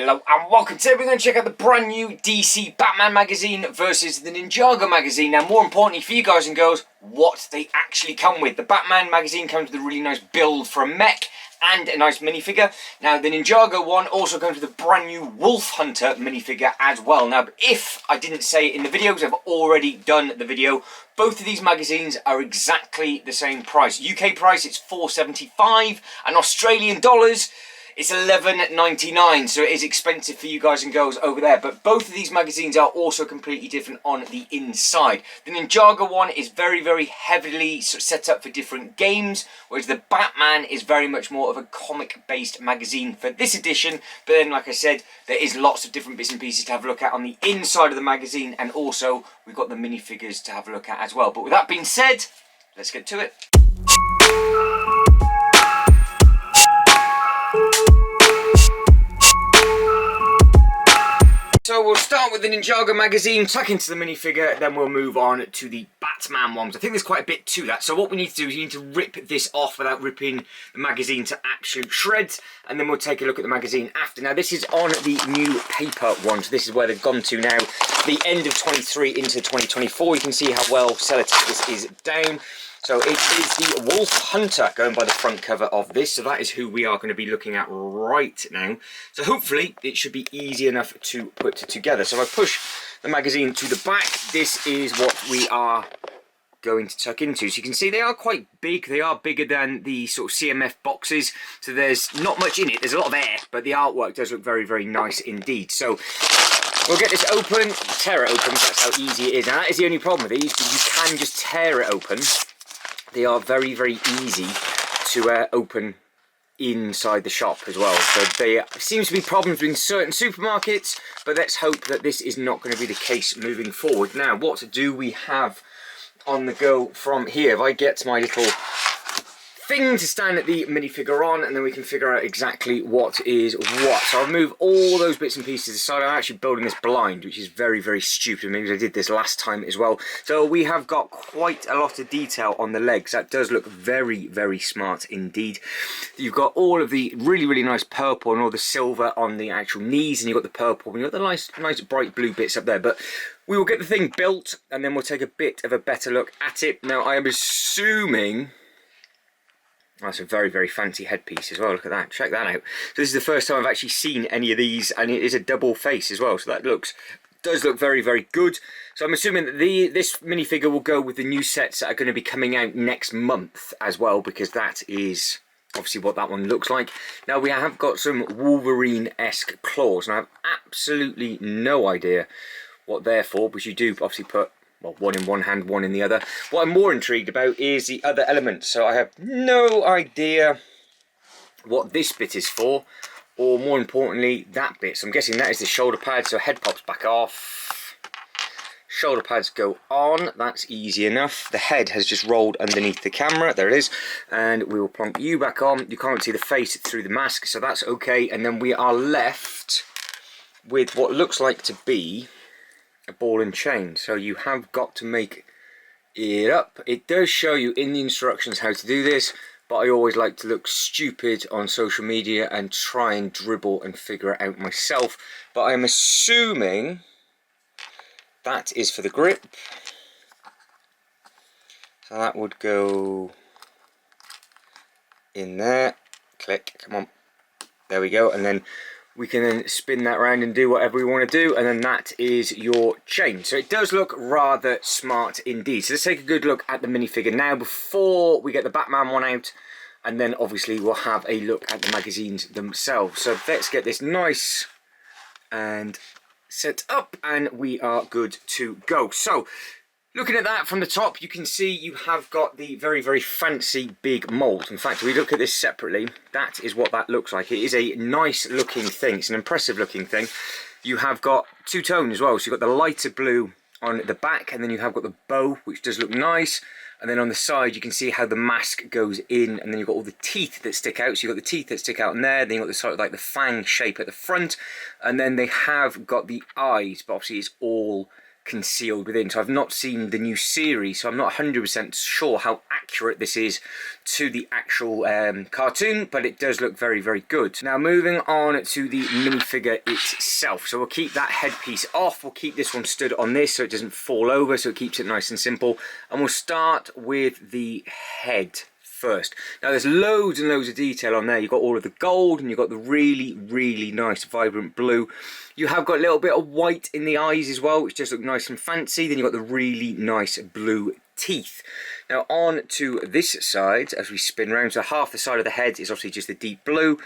Hello and welcome. Today we're going to check out the brand new DC Batman magazine versus the Ninjago magazine. Now, more importantly for you guys and girls, what they actually come with. The Batman magazine comes with a really nice build for a mech and a nice minifigure. Now, the Ninjago one also comes with a brand new Wolf Hunter minifigure as well. Now, if I didn't say it in the video, because I've already done the video, both of these magazines are exactly the same price. UK price, it's $4.75, and Australian dollars, it's $11.99, so it is expensive for you guys and girls over there. But both of these magazines are also completely different on the inside. The Ninjago one is very, very heavily set up for different games, whereas the Batman is very much more of a comic-based magazine for this edition. But then, like I said, there is lots of different bits and pieces to have a look at on the inside of the magazine, and also we've got the minifigures to have a look at as well. But with that being said, let's get to it. So we'll start with the Ninjago magazine, tuck into the minifigure, then we'll move on to the Batman ones. I think there's quite a bit to that. So what we need to do is you need to rip this off without ripping the magazine to absolute shreds, and then we'll take a look at the magazine after. Now, this is on the new paper one, so this is where they've gone to now, the end of 23 into 2024. You can see how well sellotape this is down. So it is the Wolf Hunter going by the front cover of this. So that is who we are going to be looking at right now. So hopefully it should be easy enough to put together. So if I push the magazine to the back, this is what we are going to tuck into. So you can see they are quite big. They are bigger than the sort of CMF boxes. So there's not much in it. There's a lot of air, but the artwork does look very, very nice indeed. So we'll get this open, tear it open. That's how easy it is. And that is the only problem with these, because you can just tear it open. They are very, very easy to open inside the shop as well. So there seems to be problems in certain supermarkets, but let's hope that this is not going to be the case moving forward. Now, what do we have on the go from here? If I get my little thing to stand at the minifigure on, and then we can figure out exactly what is what. So I'll move all those bits and pieces aside. I'm actually building this blind, which is very, very stupid, because I did this last time as well. So we have got quite a lot of detail on the legs. That does look very, very smart indeed. You've got all of the really, really nice purple and all the silver on the actual knees, and you've got the purple, and you've got the nice bright blue bits up there. But we will get the thing built, and then we'll take a bit of a better look at it. Now, I am assuming that's a very, very fancy headpiece as well. Look at that. Check that out. So this is the first time I've actually seen any of these, and it is a double face as well. So that does look very, very good. So I'm assuming that this minifigure will go with the new sets that are going to be coming out next month as well, because that is obviously what that one looks like. Now, we have got some Wolverine-esque claws, and I have absolutely no idea what they're for, because you do obviously put, well, one in one hand, one in the other. What I'm more intrigued about is the other elements. So I have no idea what this bit is for, or more importantly, that bit. So I'm guessing that is the shoulder pad. So head pops back off. Shoulder pads go on. That's easy enough. The head has just rolled underneath the camera. There it is. And we will plonk you back on. You can't see the face through the mask, so that's okay. And then we are left with what looks like to be a ball and chain. So you have got to make it up. It does show you in the instructions how to do this, but I always like to look stupid on social media and try and dribble and figure it out myself. But I'm assuming that is for the grip. So that would go in there. Click, come on. There we go. And then we can then spin that around and do whatever we want to do, and then that is your chain. So it does look rather smart indeed. So let's take a good look at the minifigure now before we get the Batman one out, and then obviously we'll have a look at the magazines themselves. So let's get this nice and set up, and we are good to go. So looking at that from the top, you can see you have got the very, very fancy big mould. In fact, if we look at this separately, that is what that looks like. It is a nice looking thing. It's an impressive looking thing. You have got two-tone as well. So you've got the lighter blue on the back, and then you have got the bow, which does look nice. And then on the side, you can see how the mask goes in, and then you've got all the teeth that stick out. So you've got the teeth that stick out in there, then you've got the sort of like the fang shape at the front, and then they have got the eyes, but obviously it's all concealed within. So I've not seen the new series, so I'm not 100% sure how accurate this is to the actual cartoon, but it does look very, very good. Now moving on to the minifigure itself. So we'll keep that headpiece off, we'll keep this one stood on this so it doesn't fall over, so it keeps it nice and simple, and we'll start with the head first. Now there's loads and loads of detail on there. You've got all of the gold and you've got the really, really nice vibrant blue. You have got a little bit of white in the eyes as well, which just look nice and fancy. Then you've got the really nice blue teeth. Now on to this side, as we spin around, so half the side of the head is obviously just the deep blue.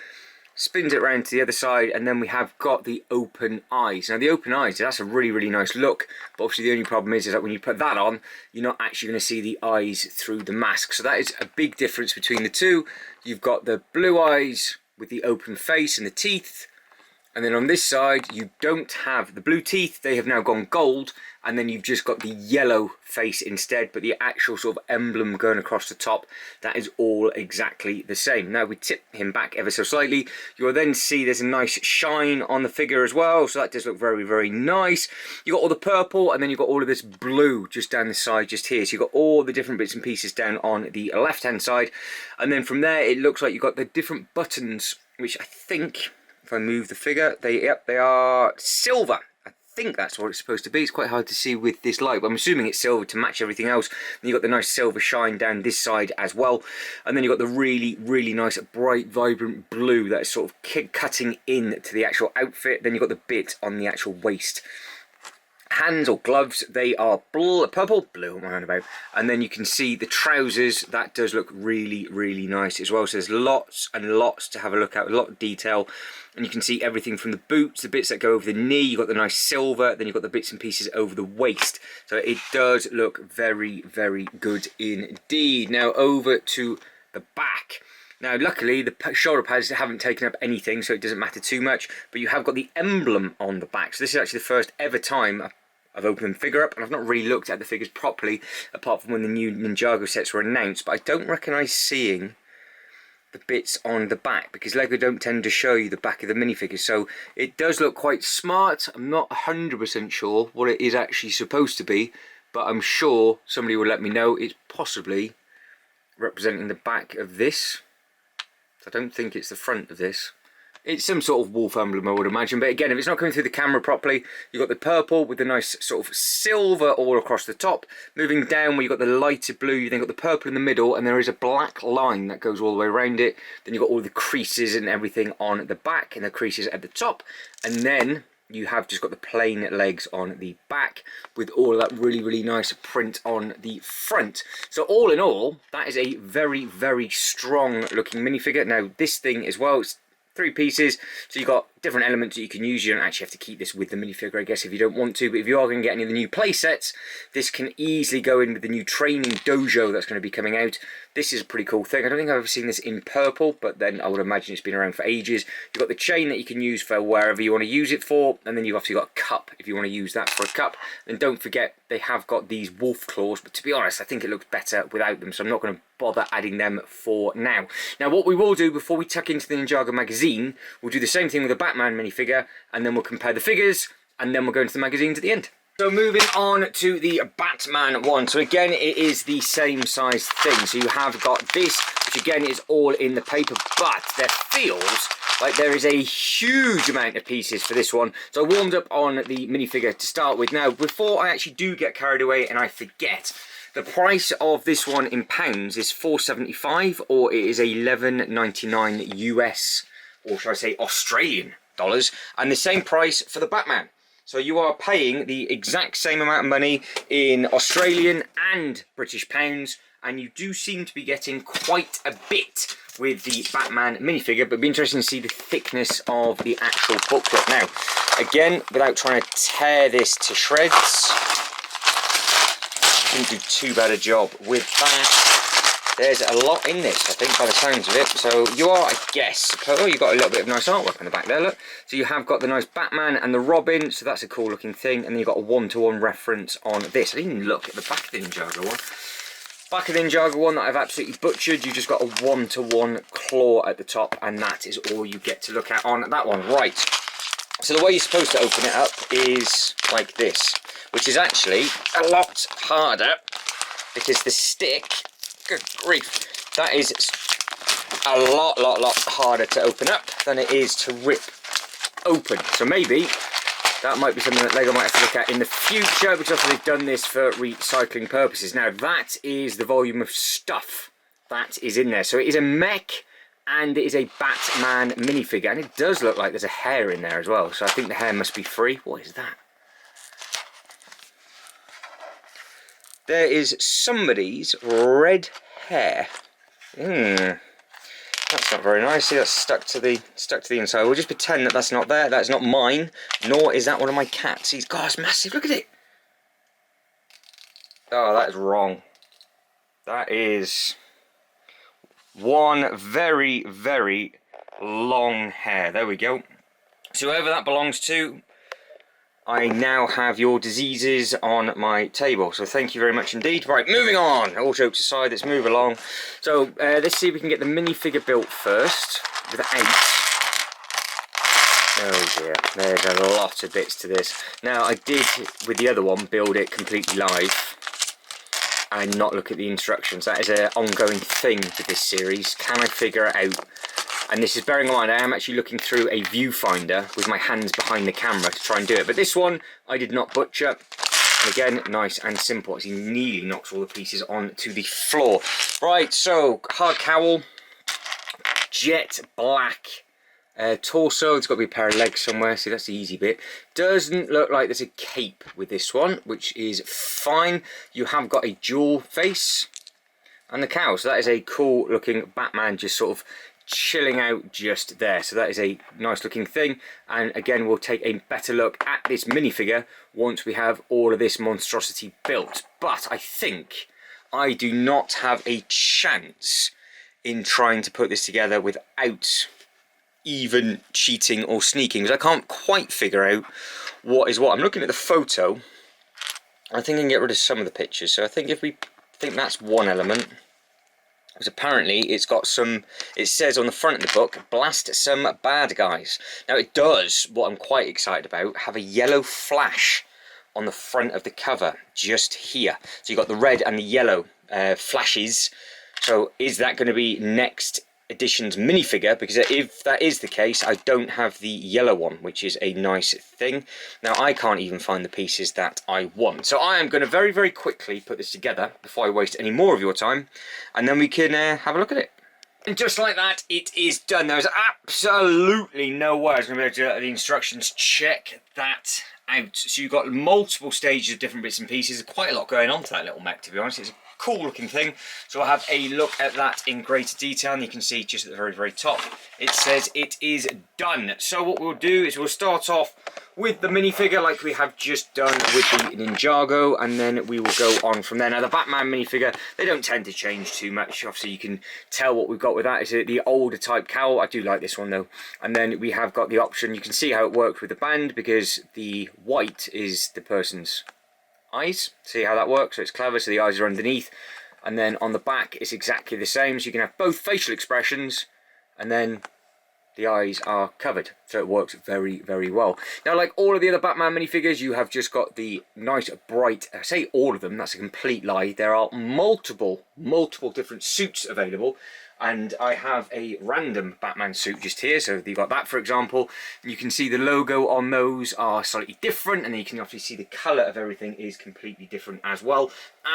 Spins it around to the other side, and then we have got the open eyes. Now the open eyes, that's a really, really nice look, but obviously the only problem is that when you put that on, you're not actually going to see the eyes through the mask. So that is a big difference between the two. You've got the blue eyes with the open face and the teeth, and then on this side you don't have the blue teeth, they have now gone gold, and then you've just got the yellow face instead, but the actual sort of emblem going across the top, that is all exactly the same. Now we tip him back ever so slightly, you'll then see there's a nice shine on the figure as well, so that does look very, very nice. You've got all the purple, and then you've got all of this blue just down the side just here, so you've got all the different bits and pieces down on the left hand side, and then from there it looks like you've got the different buttons, which I think, if I move the figure, they are silver. I think that's what it's supposed to be. It's quite hard to see with this light, but I'm assuming it's silver to match everything else. And you've got the nice silver shine down this side as well. And then you've got the really, really nice, bright, vibrant blue that's sort of cutting in to the actual outfit. Then you've got the bit on the actual waist. Hands or gloves, they are purple, blue, what am I on about? And then you can see the trousers, that does look really, really nice as well. So there's lots and lots to have a look at, a lot of detail. And you can see everything from the boots, the bits that go over the knee, you've got the nice silver, then you've got the bits and pieces over the waist. So it does look very, very good indeed. Now over to the back. Now luckily the shoulder pads haven't taken up anything, so it doesn't matter too much, but you have got the emblem on the back. So this is actually the first ever time I've opened the figure up, and I've not really looked at the figures properly apart from when the new Ninjago sets were announced, but I don't recognise seeing the bits on the back, because LEGO don't tend to show you the back of the minifigures, so it does look quite smart. I'm not 100% sure what it is actually supposed to be, but I'm sure somebody will let me know. It's possibly representing the back of this. I don't think it's the front of this. It's some sort of wolf emblem, I would imagine, but again, if it's not coming through the camera properly, you've got the purple with the nice sort of silver all across the top. Moving down where you've got the lighter blue, you've then got the purple in the middle, and there is a black line that goes all the way around it. Then you've got all the creases and everything on the back, and the creases at the top, and then you have just got the plain legs on the back with all of that really, really nice print on the front. So all in all, that is a very, very strong looking minifigure. Now this thing as well, it's 3 pieces, so you've got different elements that you can use. You don't actually have to keep this with the minifigure, I guess, if you don't want to, but if you are going to get any of the new play sets, this can easily go in with the new training dojo that's going to be coming out. This is a pretty cool thing. I don't think I've ever seen this in purple, but then I would imagine it's been around for ages. You've got the chain that you can use for wherever you want to use it for, and then you've obviously got a cup if you want to use that for a cup. And don't forget, they have got these wolf claws, but to be honest, I think it looks better without them, so I'm not going to bother adding them for now. Now what we will do before we tuck into the Ninjago magazine, we'll do the same thing with the Batman minifigure, and then we'll compare the figures, and then we'll go into the magazines at the end. So moving on to the Batman one. So again, it is the same size thing. So you have got this, which again is all in the paper, but there feels like there is a huge amount of pieces for this one. So I warmed up on the minifigure to start with. Now, before I actually do get carried away and I forget, the price of this one in pounds is $4.75, or it is $11.99 US, or should I say Australian dollars, and the same price for the Batman. So you are paying the exact same amount of money in Australian and British pounds, and you do seem to be getting quite a bit with the Batman minifigure, but it'd be interesting to see the thickness of the actual booklet. Now, again, without trying to tear this to shreds, I didn't do too bad a job with that. There's a lot in this, I think, by the sounds of it. So you are, I guess, oh, you've got a little bit of nice artwork on the back there, look. So you have got the nice Batman and the Robin, so that's a cool looking thing. And then you've got a one-to-one reference on this. I didn't even look at the back of the Ninjago one. Back of the Ninjago one that I've absolutely butchered, you just got a one-to-one claw at the top, and that is all you get to look at on that one. Right, so the way you're supposed to open it up is like this, which is actually a lot harder because the stick, good grief, that is a lot harder to open up than it is to rip open. So maybe that might be something that LEGO might have to look at in the future, because obviously they've done this for recycling purposes. Now that is the volume of stuff that is in there. So it is a mech and it is a Batman minifigure, and it does look like there's a hair in there as well. So I think the hair must be free. What is that? There is somebody's red hair. That's not very nice. See, that's stuck to the inside. We'll just pretend that that's not there. That's not mine, nor is that one of my cats. He's, God, it's massive. Look at it. Oh, that is wrong. That is one very, very long hair. There we go. So whoever that belongs to, I now have your diseases on my table, so thank you very much indeed. Right, moving on. All jokes aside, let's move along. So let's see if we can get the minifigure built first without... Oh dear, there's a lot of bits to this. Now I did, with the other one, build it completely live and not look at the instructions. That is an ongoing thing with this series. Can I figure it out? And this is bearing in mind I am actually looking through a viewfinder with my hands behind the camera to try and do it. But this one I did not butcher. And again, nice and simple as he nearly knocks all the pieces onto the floor. Right, so hard cowl, jet black torso. There's got to be a pair of legs somewhere, so that's the easy bit. Doesn't look like there's a cape with this one, which is fine. You have got a dual face and the cowl, so that is a cool looking Batman just sort of chilling out just there. So that is a nice looking thing, and again we'll take a better look at this minifigure once we have all of this monstrosity built. But I think I do not have a chance in trying to put this together without even cheating or sneaking, because I can't quite figure out what is what. I'm looking at the photo. I think I can get rid of some of the pictures, so I think if we think that's one element. Because apparently it's got some, it says on the front of the book, blast some bad guys. Now it does, what I'm quite excited about, have a yellow flash on the front of the cover, just here. So you've got the red and the yellow flashes. So is that going to be next edition's minifigure? Because if that is the case, I don't have the yellow one, which is a nice thing. Now I can't even find the pieces that I want, so I am going to very, very quickly put this together before I waste any more of your time, and then we can have a look at it. And just like that, it is done. There's absolutely no way I was going to be able to do the instructions. Check that out. So you've got multiple stages of different bits and pieces. There's quite a lot going on to that little mech, to be honest. It's a cool looking thing. So I'll have a look at that in greater detail, and you can see just at the very, very top it says it is done. So what we'll do is we'll start off with the minifigure like we have just done with the Ninjago, and then we will go on from there. Now the Batman minifigure, they don't tend to change too much. Obviously you can tell what we've got with that is the older type cowl. I do like this one though. And then we have got the option, you can see how it worked with the band, because the white is the person's eyes. See how that works? So it's clever, so the eyes are underneath, and then on the back it's exactly the same, so you can have both facial expressions and then the eyes are covered, so it works very, very well. Now, like all of the other Batman minifigures, you have just got the nice bright, I say all of them, that's a complete lie, there are multiple different suits available, and I have a random Batman suit just here. So you've got that, for example. You can see the logo on those are slightly different, and then you can obviously see the colour of everything is completely different as well.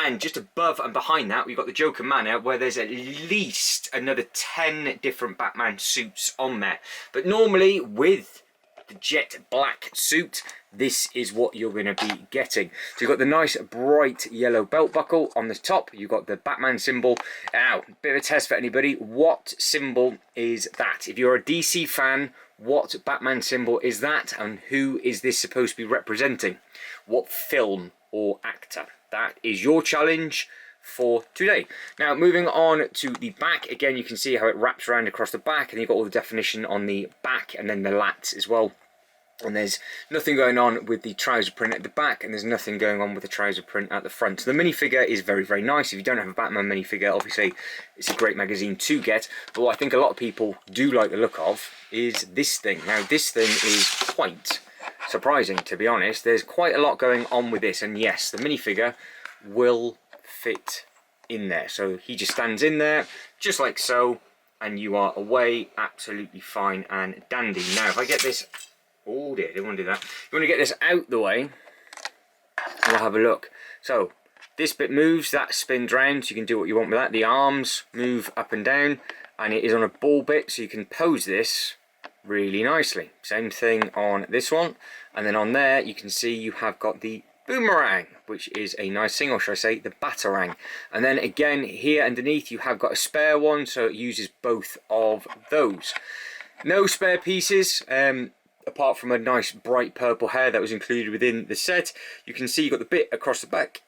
And just above and behind that, we've got the Joker Manor, where there's at least another 10 different Batman suits on there. But normally with the jet black suit, this is what you're going to be getting. So you've got the nice bright yellow belt buckle on the top. You've got the Batman symbol. Now, bit of a test for anybody. What symbol is that? If you're a DC fan, what Batman symbol is that? And who is this supposed to be representing? What film or actor? That is your challenge for today. Now, moving on to the back, again you can see how it wraps around across the back, and you've got all the definition on the back and then the lats as well. And there's nothing going on with the trouser print at the back, and there's nothing going on with the trouser print at the front. So the minifigure is very, very nice. If you don't have a Batman minifigure, obviously it's a great magazine to get. But what I think a lot of people do like the look of is this thing. Now this thing is quite surprising, to be honest. There's quite a lot going on with this, and yes, the minifigure will fit in there. So he just stands in there, just like so, and you are away absolutely fine and dandy. Now, if I get this... Oh dear, didn't want to do that. You want to get this out the way, and we'll have a look. So, this bit moves, that spins round, so you can do what you want with that. The arms move up and down, and it is on a ball bit, so you can pose this really nicely. Same thing on this one, and then on there you can see you have got the boomerang, which is a nice thing, or should I say the batarang. And then again here underneath you have got a spare one, so it uses both of those. No spare pieces, apart from a nice bright purple hair that was included within the set. You can see you've got the bit across the back,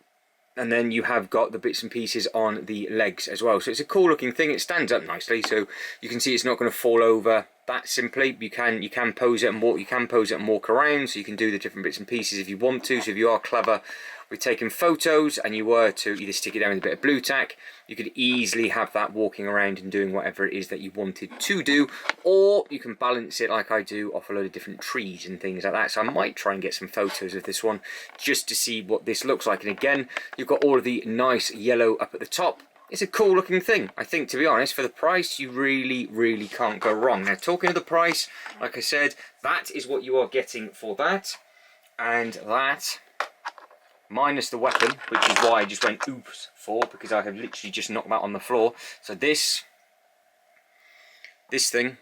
and then you have got the bits and pieces on the legs as well. So it's a cool looking thing. It stands up nicely, so you can see it's not going to fall over that simply. You can pose it and walk. You can pose it and walk around, so you can do the different bits and pieces if you want to. So if you are clever with taking photos and you were to either stick it down with a bit of blue tack, you could easily have that walking around and doing whatever it is that you wanted to do, or you can balance it like I do off a load of different trees and things like that. So I might try and get some photos of this one just to see what this looks like. And again, you've got all of the nice yellow up at the top. It's a cool looking thing. I think, to be honest, for the price, you really can't go wrong. Now, talking of the price, like I said, that is what you are getting for that, and that, minus the weapon, which is why I just went oops for, because I have literally just knocked that on the floor. So this thing,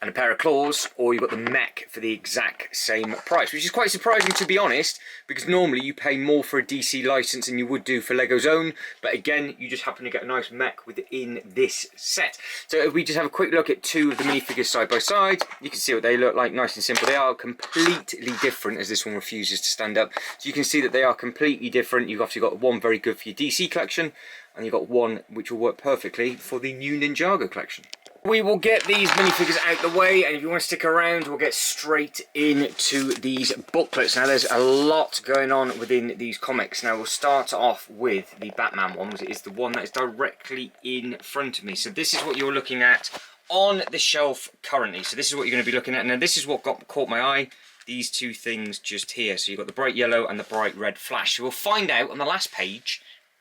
and a pair of claws, or you've got the mech for the exact same price, which is quite surprising, to be honest, because normally you pay more for a DC license than you would do for Lego's own, but again, you just happen to get a nice mech within this set. So if we just have a quick look at two of the minifigures side by side, you can see what they look like, nice and simple. They are completely different, as this one refuses to stand up. So you can see that they are completely different. You've obviously got one very good for your DC collection, and you've got one which will work perfectly for the new Ninjago collection. We will get these minifigures out the way, and if you want to stick around, we'll get straight into these booklets. Now, there's a lot going on within these comics. Now, we'll start off with the Batman one, which is the one that is directly in front of me. So this is what you're looking at on the shelf currently. So this is what you're going to be looking at. Now, this is what caught my eye. These two things just here. So you've got the bright yellow and the bright red flash. So we'll find out on the last page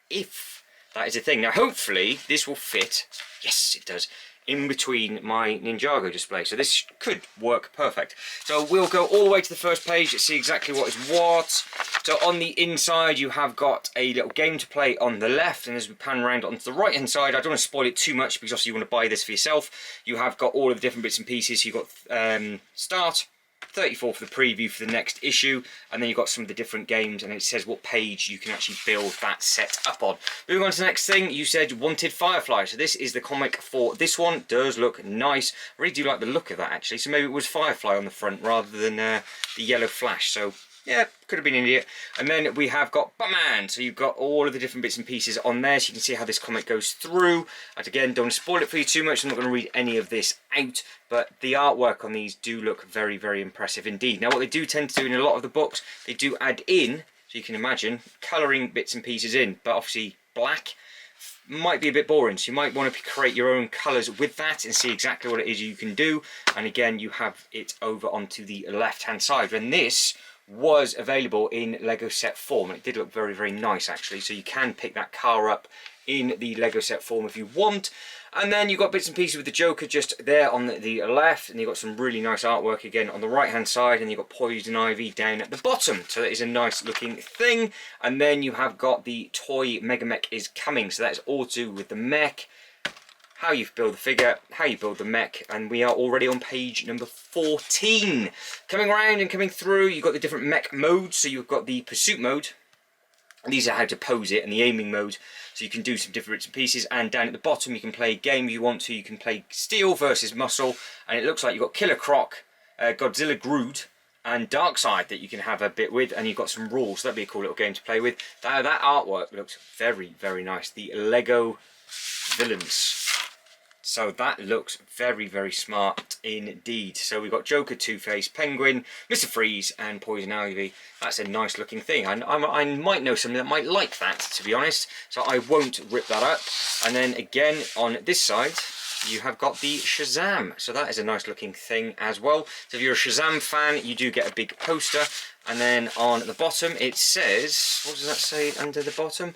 if that is a thing. Now, hopefully, this will fit. Yes, it does. In between my Ninjago display, so this could work perfect. So we'll go all the way to the first page to see exactly what is what. So on the inside you have got a little game to play on the left, and as we pan around onto the right hand side, I don't want to spoil it too much because obviously you want to buy this for yourself. You have got all of the different bits and pieces. You've got start 34 for the preview for the next issue, and then you've got some of the different games, and it says what page you can actually build that set up on. Moving on to the next thing, you said you wanted Firefly, so this is the comic for this one. Does look nice. I really do like the look of that, actually, so maybe it was Firefly on the front rather than the yellow flash, so yeah, could have been an idiot. And then we have got Batman, so you've got all of the different bits and pieces on there, so you can see how this comic goes through. And again, don't spoil it for you too much, I'm not going to read any of this out, but the artwork on these do look very impressive indeed. Now, what they do tend to do in a lot of the books, they do add in, so you can imagine, colouring bits and pieces in, but obviously black might be a bit boring, so you might want to create your own colours with that and see exactly what it is you can do. And again, you have it over onto the left hand side, and this was available in Lego set form, and it did look very nice actually, so you can pick that car up in the Lego set form if you want. And then you've got bits and pieces with the Joker just there on the left, and you've got some really nice artwork again on the right hand side, and you've got Poison Ivy down at the bottom, so that is a nice looking thing. And then you have got the toy Mega Mech is coming, so that's all to do with the mech, how you build the figure, how you build the mech, and we are already on page number 14. Coming around and coming through, you've got the different mech modes. So you've got the pursuit mode, and these are how to pose it, and the aiming mode, so you can do some different bits and pieces. And down at the bottom you can play a game if you want to. You can play Steel versus Muscle, and it looks like you've got Killer Croc, Godzilla Groot, and Darkseid that you can have a bit with, and you've got some rules. That'd be a cool little game to play with. That artwork looks very nice. The Lego villains. So that looks very smart indeed. So we've got Joker, Two-Face, Penguin, Mr. Freeze, and Poison Ivy. That's a nice looking thing. I might know somebody that might like that, to be honest. So I won't rip that up. And then again on this side, you have got the Shazam. So that is a nice looking thing as well. So if you're a Shazam fan, you do get a big poster. And then on the bottom it says, what does that say under the bottom?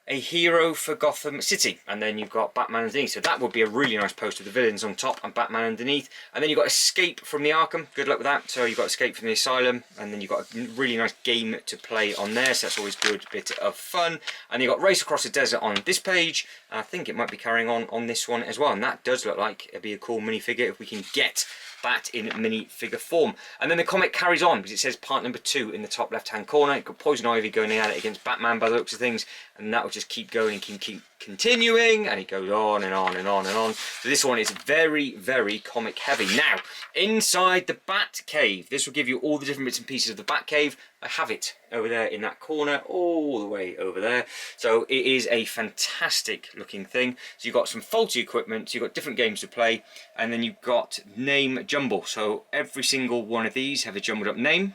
A hero for Gotham City, and then you've got Batman underneath. So that would be a really nice poster with the villains on top and Batman underneath. And then you've got Escape from the Arkham. Good luck with that. So you've got Escape from the Asylum, and then you've got a really nice game to play on there. So that's always a good bit of fun. And you've got Race Across the Desert on this page. And I think it might be carrying on this one as well. And that does look like it'd be a cool minifigure if we can get that in minifigure form. And then the comic carries on because it says part number 2 in the top left hand corner. You've got Poison Ivy going at it against Batman by the looks of things, and that will just keep going, keep continuing, and it goes on and on and on and on. So this one is very, very comic heavy. Now, inside the Bat Cave, this will give you all the different bits and pieces of the Bat Cave. I have it over there in that corner, all the way over there. So it is a fantastic looking thing. So you've got some faulty equipment, so you've got different games to play, and then you've got name jumble. So every single one of these have a jumbled up name,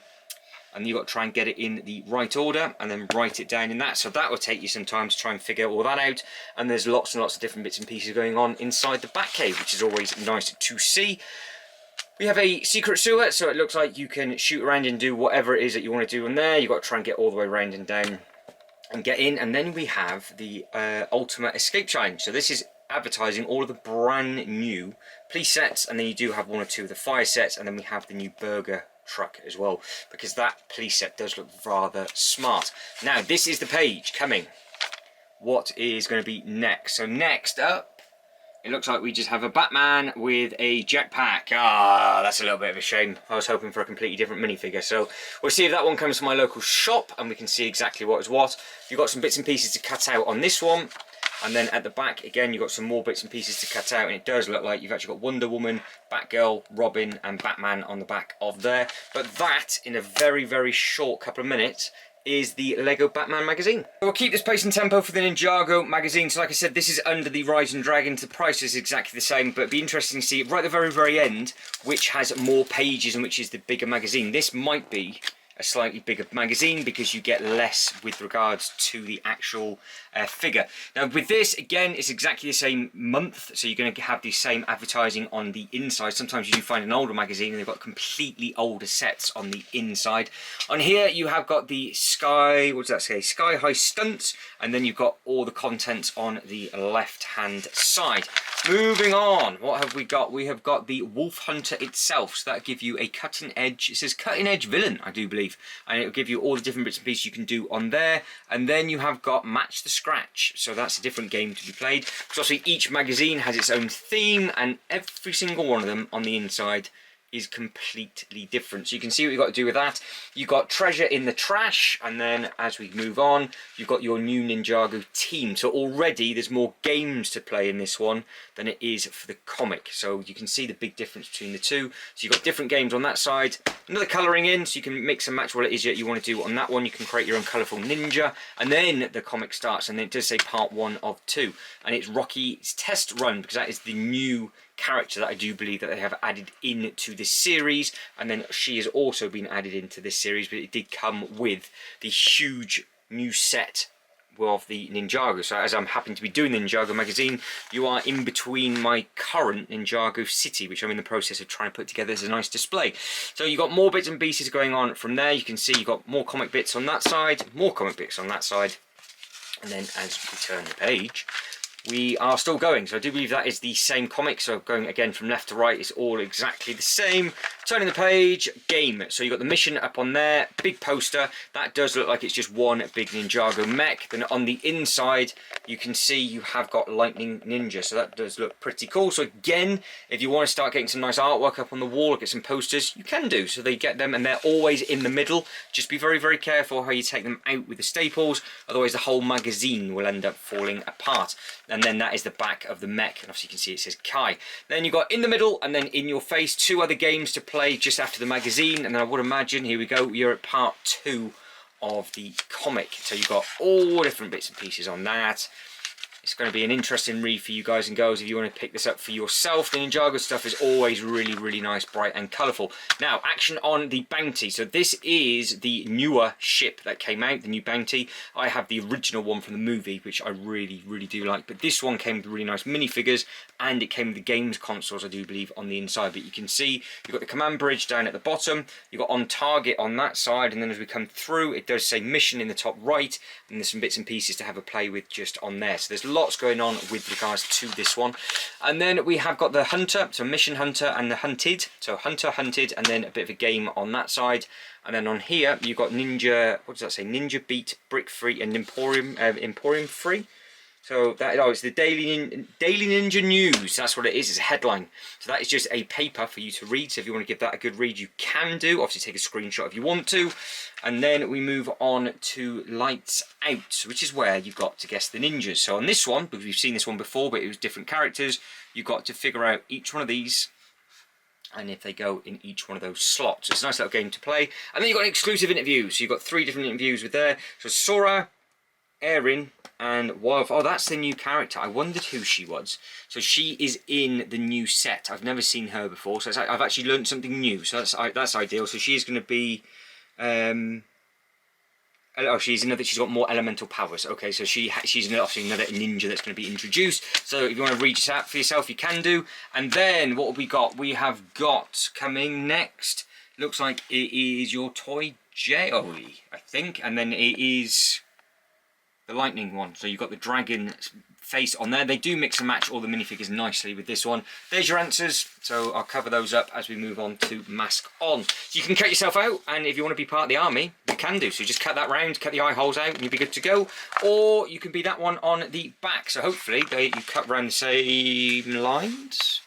and you've got to try and get it in the right order and then write it down in that. So that will take you some time to try and figure all that out. And there's lots and lots of different bits and pieces going on inside the Batcave, which is always nice to see. We have a secret sewer, so it looks like you can shoot around and do whatever it is that you want to do in there. You've got to try and get all the way around and down and get in. And then we have the Ultimate Escape Challenge. So this is advertising all of the brand new police sets, and then you do have one or two of the fire sets, and then we have the new burger truck as well, because that police set does look rather smart. Now this is the page coming. What is going to be next? So next up, it looks like we just have a Batman with a jetpack. Ah, that's a little bit of a shame. I was hoping for a completely different minifigure. So we'll see if that one comes to my local shop and we can see exactly what is what. You've got some bits and pieces to cut out on this one. And then at the back, again, you've got some more bits and pieces to cut out, and it does look like you've actually got Wonder Woman, Batgirl, Robin, and Batman on the back of there. But that, in a very, very short couple of minutes, is the Lego Batman magazine. We'll keep this pace and tempo for the Ninjago magazine. So like I said, this is under the Rise and Dragons. The price is exactly the same, but it'd be interesting to see right at the very, very end, which has more pages and which is the bigger magazine. This might be a slightly bigger magazine because you get less with regards to the actual figure. Now with this, again, it's exactly the same month, so you're going to have the same advertising on the inside. Sometimes you do find an older magazine and they've got completely older sets on the inside. On here you have got the Sky, what does that say? Sky High Stunts, and then you've got all the contents on the left hand side. Moving on, what have we got? We have got the Wolf Hunter itself, so that'll give you a cutting edge, it says cutting edge villain, I do believe, and it'll give you all the different bits and pieces you can do on there. And then you have got Match the Scratch, so that's a different game to be played, because obviously each magazine has its own theme, and every single one of them on the inside is completely different. So you can see what you've got to do with that. You've got Treasure in the Trash, and then as we move on, you've got your new Ninjago team. So already there's more games to play in this one than it is for the comic. So you can see the big difference between the two. So you've got different games on that side. Another colouring in, so you can mix and match what it is that you want to do on that one. You can create your own colourful ninja, and then the comic starts, and then it does say part 1 of 2. And it's Rocky's Test Run, because that is the new character that I do believe that they have added into this series, and then she has also been added into this series, but it did come with the huge new set of the Ninjago. So as I'm happy to be doing the Ninjago magazine, you are in between my current Ninjago City, which I'm in the process of trying to put together as a nice display. So you've got more bits and pieces going on from there. You can see you've got more comic bits on that side, more comic bits on that side, and then as we turn the page, we are still going. So I do believe that is the same comic, so going again from left to right, it's all exactly the same. Turning the page, game. So you've got the mission up on there, big poster. That does look like it's just one big Ninjago mech. Then on the inside, you can see you have got Lightning Ninja, so that does look pretty cool. So again, if you want to start getting some nice artwork up on the wall, or get some posters, you can do. So they get them, and they're always in the middle. Just be very, very careful how you take them out with the staples, otherwise the whole magazine will end up falling apart. And then that is the back of the mech, and obviously you can see it says Kai. Then you've got in the middle, and then in your face, 2 other games to play just after the magazine, and then I would imagine, here we go, you're at part 2 of the comic. So you've got all different bits and pieces on that. It's going to be an interesting read for you guys and girls if you want to pick this up for yourself. The Ninjago stuff is always really, really nice, bright and colourful. Now, action on the Bounty. So this is the newer ship that came out, the new Bounty. I have the original one from the movie, which I really, really do like. But this one came with really nice minifigures, and it came with the games consoles, I do believe, on the inside. But you can see you've got the command bridge down at the bottom. You've got on target on that side, and then as we come through, it does say mission in the top right, and there's some bits and pieces to have a play with just on there. So there's lots going on with regards to this one. And then we have got the hunter, so mission hunter, and the hunted. So hunter, hunted, and then a bit of a game on that side. And then on here you've got ninja, what does that say, ninja beat, brick free, and emporium free. So that, oh, it's the Daily Ninja News. That's what it is. It's a headline. So that is just a paper for you to read. So if you want to give that a good read, you can do. Obviously, take a screenshot if you want to. And then we move on to Lights Out, which is where you've got to guess the ninjas. So on this one, because we've seen this one before, but it was different characters, you've got to figure out each one of these and if they go in each one of those slots. It's a nice little game to play. And then you've got an exclusive interview. So you've got 3 different interviews with there. So Sora, Erin, and Wildfire. Oh, that's the new character. I wondered who she was. So she is in the new set. I've never seen her before, so I've actually learned something new. So that's ideal. So she is going to be. Oh, she's got more elemental powers. Okay, so she's obviously another ninja that's going to be introduced. So if you want to read this out for yourself, you can do. And then what have we got? We have got coming next. Looks like it is your toy Joey, I think, and then it is the lightning one. So you've got the dragon face on there. They do mix and match all the minifigures nicely with this one. There's your answers. So I'll cover those up as we move on to Mask On. You can cut yourself out, and if you want to be part of the army, you can do. So just cut that round, cut the eye holes out, and you'll be good to go. Or you can be that one on the back. So hopefully you cut round the same lines.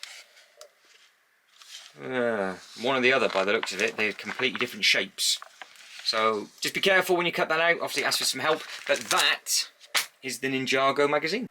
One or the other by the looks of it. They're completely different shapes. So just be careful when you cut that out. Obviously ask for some help. But that is the Ninjago magazine.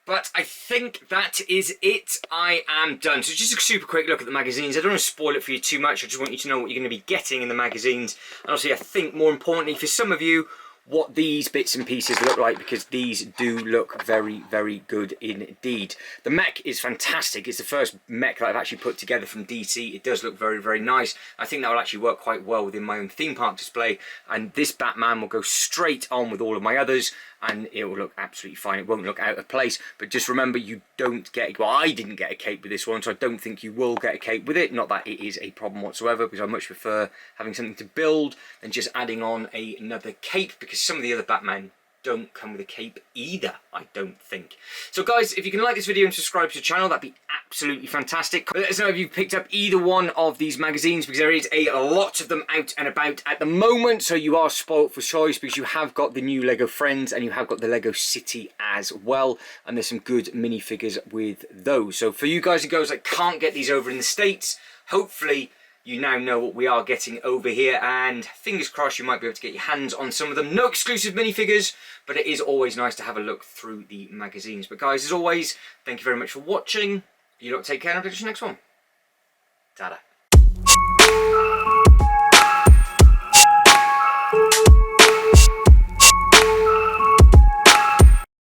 But I think that is it. I am done. So just a super quick look at the magazines. I don't want to spoil it for you too much. I just want you to know what you're going to be getting in the magazines. And obviously I think more importantly for some of you, what these bits and pieces look like, because these do look very, very good indeed. The mech is fantastic. It's the first mech that I've actually put together from DC. It does look very, very nice. I think that will actually work quite well within my own theme park display, and this Batman will go straight on with all of my others, and it will look absolutely fine. It won't look out of place. But just remember, you don't get, well, I didn't get a cape with this one, so I don't think you will get a cape with it. Not that it is a problem whatsoever, because I much prefer having something to build than just adding on another cape, because some of the other Batman don't come with a cape either, I don't think. So guys, if you can like this video and subscribe to the channel, that'd be absolutely fantastic. Let us know if you've picked up either one of these magazines, because there is a lot of them out and about at the moment, so you are spoilt for choice, because you have got the new Lego Friends and you have got the Lego City as well, and there's some good minifigures with those. So for you guys and girls that can't get these over in the States, hopefully you now know what we are getting over here, and fingers crossed you might be able to get your hands on some of them. No exclusive minifigures, but it is always nice to have a look through the magazines. But guys, as always, thank you very much for watching. You lot take care, and I'll catch you next one. Ta-da.